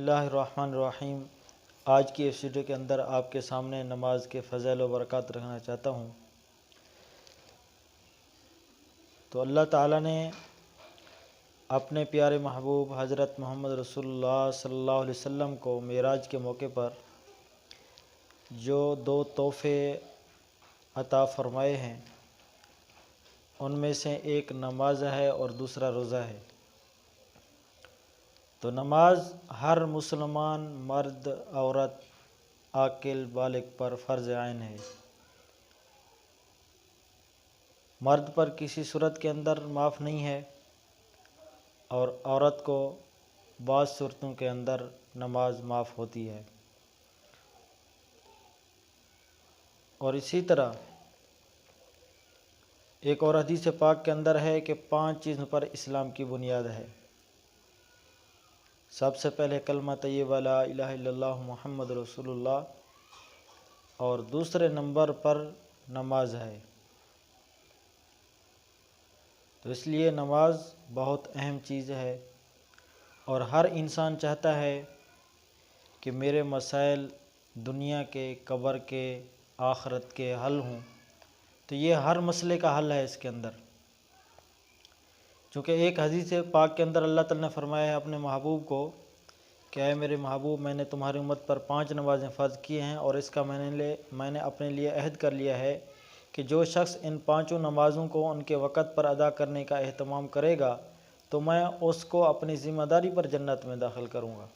اللہ الرحمن الرحیم۔ آج کی اس ویڈیو کے اندر آپ کے سامنے نماز کے فضائل و برکات رکھنا چاہتا ہوں۔ تو اللہ تعالیٰ نے اپنے پیارے محبوب حضرت محمد رسول اللہ صلی اللہ علیہ وسلم کو معراج کے موقع پر جو دو تحفے عطا فرمائے ہیں، ان میں سے ایک نماز ہے اور دوسرا روزہ ہے۔ تو نماز ہر مسلمان مرد عورت عاقل بالغ پر فرض عین ہے۔ مرد پر کسی صورت کے اندر معاف نہیں ہے، اور عورت کو بعض صورتوں کے اندر نماز معاف ہوتی ہے۔ اور اسی طرح ایک اور حدیث پاک کے اندر ہے کہ 5 چیزوں پر اسلام کی بنیاد ہے۔ سب سے پہلے کلمہ طیبہ لا الہ الا اللہ محمد رسول اللہ، اور دوسرے نمبر پر نماز ہے۔ تو اس لیے نماز بہت اہم چیز ہے، اور ہر انسان چاہتا ہے کہ میرے مسائل دنیا کے، قبر کے، آخرت کے حل ہوں۔ تو یہ ہر مسئلے کا حل ہے اس کے اندر، چونکہ ایک حدیث پاک کے اندر اللہ تعالیٰ نے فرمایا ہے اپنے محبوب کو کہ اے میرے محبوب، میں نے تمہاری امت پر 5 نمازیں فرض کی ہیں، اور اس کا میں نے اپنے لیے عہد کر لیا ہے کہ جو شخص ان 5 نمازوں کو ان کے وقت پر ادا کرنے کا اہتمام کرے گا تو میں اس کو اپنی ذمہ داری پر جنت میں داخل کروں گا،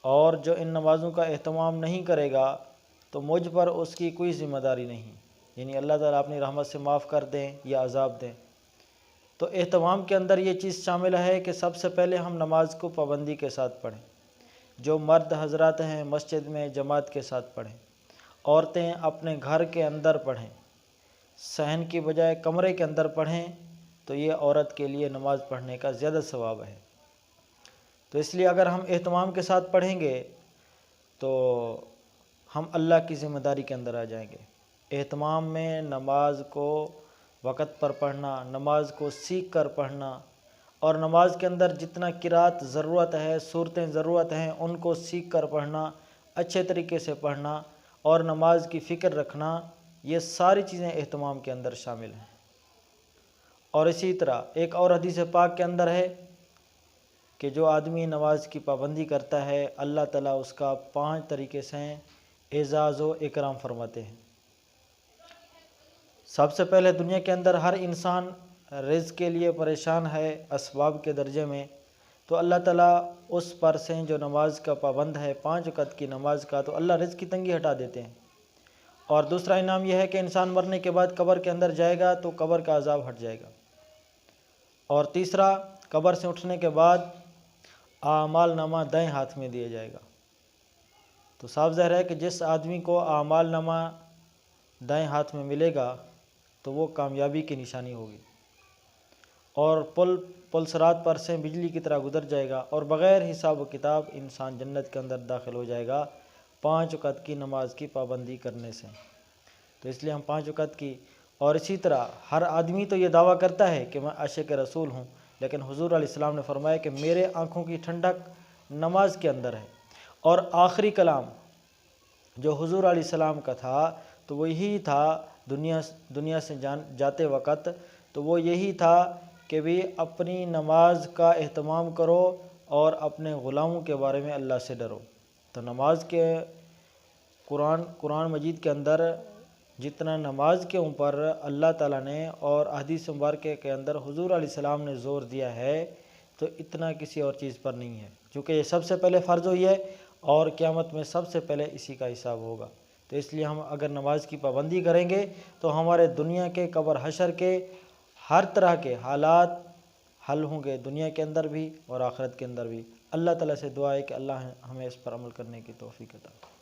اور جو ان نمازوں کا اہتمام نہیں کرے گا تو مجھ پر اس کی کوئی ذمہ داری نہیں، یعنی اللہ تعالیٰ اپنی رحمت سے معاف کر دیں یا عذاب دیں۔ تو اہتمام کے اندر یہ چیز شامل ہے کہ سب سے پہلے ہم نماز کو پابندی کے ساتھ پڑھیں۔ جو مرد حضرات ہیں مسجد میں جماعت کے ساتھ پڑھیں، عورتیں اپنے گھر کے اندر پڑھیں، صحن کی بجائے کمرے کے اندر پڑھیں، تو یہ عورت کے لیے نماز پڑھنے کا زیادہ ثواب ہے۔ تو اس لیے اگر ہم اہتمام کے ساتھ پڑھیں گے تو ہم اللہ کی ذمہ داری کے اندر آ جائیں گے۔ اہتمام میں نماز کو وقت پر پڑھنا، نماز کو سیکھ کر پڑھنا، اور نماز کے اندر جتنا قرات ضرورت ہے، صورتیں ضرورت ہیں، ان کو سیکھ کر پڑھنا، اچھے طریقے سے پڑھنا، اور نماز کی فکر رکھنا، یہ ساری چیزیں اہتمام کے اندر شامل ہیں۔ اور اسی طرح ایک اور حدیث پاک کے اندر ہے کہ جو آدمی نماز کی پابندی کرتا ہے اللہ تعالیٰ اس کا 5 طریقے سے اعزاز و اکرام فرماتے ہیں۔ سب سے پہلے دنیا کے اندر ہر انسان رزق کے لیے پریشان ہے اسباب کے درجے میں، تو اللہ تعالیٰ اس پر سے جو نماز کا پابند ہے 5 وقت کی نماز کا، تو اللہ رزق کی تنگی ہٹا دیتے ہیں۔ اور دوسرا انعام یہ ہے کہ انسان مرنے کے بعد قبر کے اندر جائے گا تو قبر کا عذاب ہٹ جائے گا۔ اور تیسرا، قبر سے اٹھنے کے بعد اعمال نامہ دائیں ہاتھ میں دیا جائے گا۔ تو صاف ظاہر ہے کہ جس آدمی کو اعمال نامہ دائیں ہاتھ میں ملے گا تو وہ کامیابی کی نشانی ہوگی، اور پل صراط پر سے بجلی کی طرح گزر جائے گا، اور بغیر حساب و کتاب انسان جنت کے اندر داخل ہو جائے گا 5 وقت کی نماز کی پابندی کرنے سے۔ تو اس لیے ہم 5 وقت کی، اور اسی طرح ہر آدمی تو یہ دعویٰ کرتا ہے کہ میں عاشق رسول ہوں، لیکن حضور علیہ السلام نے فرمایا کہ میرے آنکھوں کی ٹھنڈک نماز کے اندر ہے۔ اور آخری کلام جو حضور علیہ السلام کا تھا تو وہ یہی تھا دنیا سے جاتے وقت، تو وہ یہی تھا کہ بھی اپنی نماز کا اہتمام کرو اور اپنے غلاموں کے بارے میں اللہ سے ڈرو۔ تو نماز کے قرآن مجید کے اندر جتنا نماز کے اوپر اللہ تعالیٰ نے اور احادیث مبارکہ کے اندر حضور علیہ السلام نے زور دیا ہے، تو اتنا کسی اور چیز پر نہیں ہے، کیونکہ یہ سب سے پہلے فرض ہوئی ہے، اور قیامت میں سب سے پہلے اسی کا حساب ہوگا۔ تو اس لیے ہم اگر نماز کی پابندی کریں گے تو ہمارے دنیا کے، قبر حشر کے ہر طرح کے حالات حل ہوں گے، دنیا کے اندر بھی اور آخرت کے اندر بھی۔ اللہ تعالیٰ سے دعا ہے کہ اللہ ہمیں اس پر عمل کرنے کی توفیق عطا کرے۔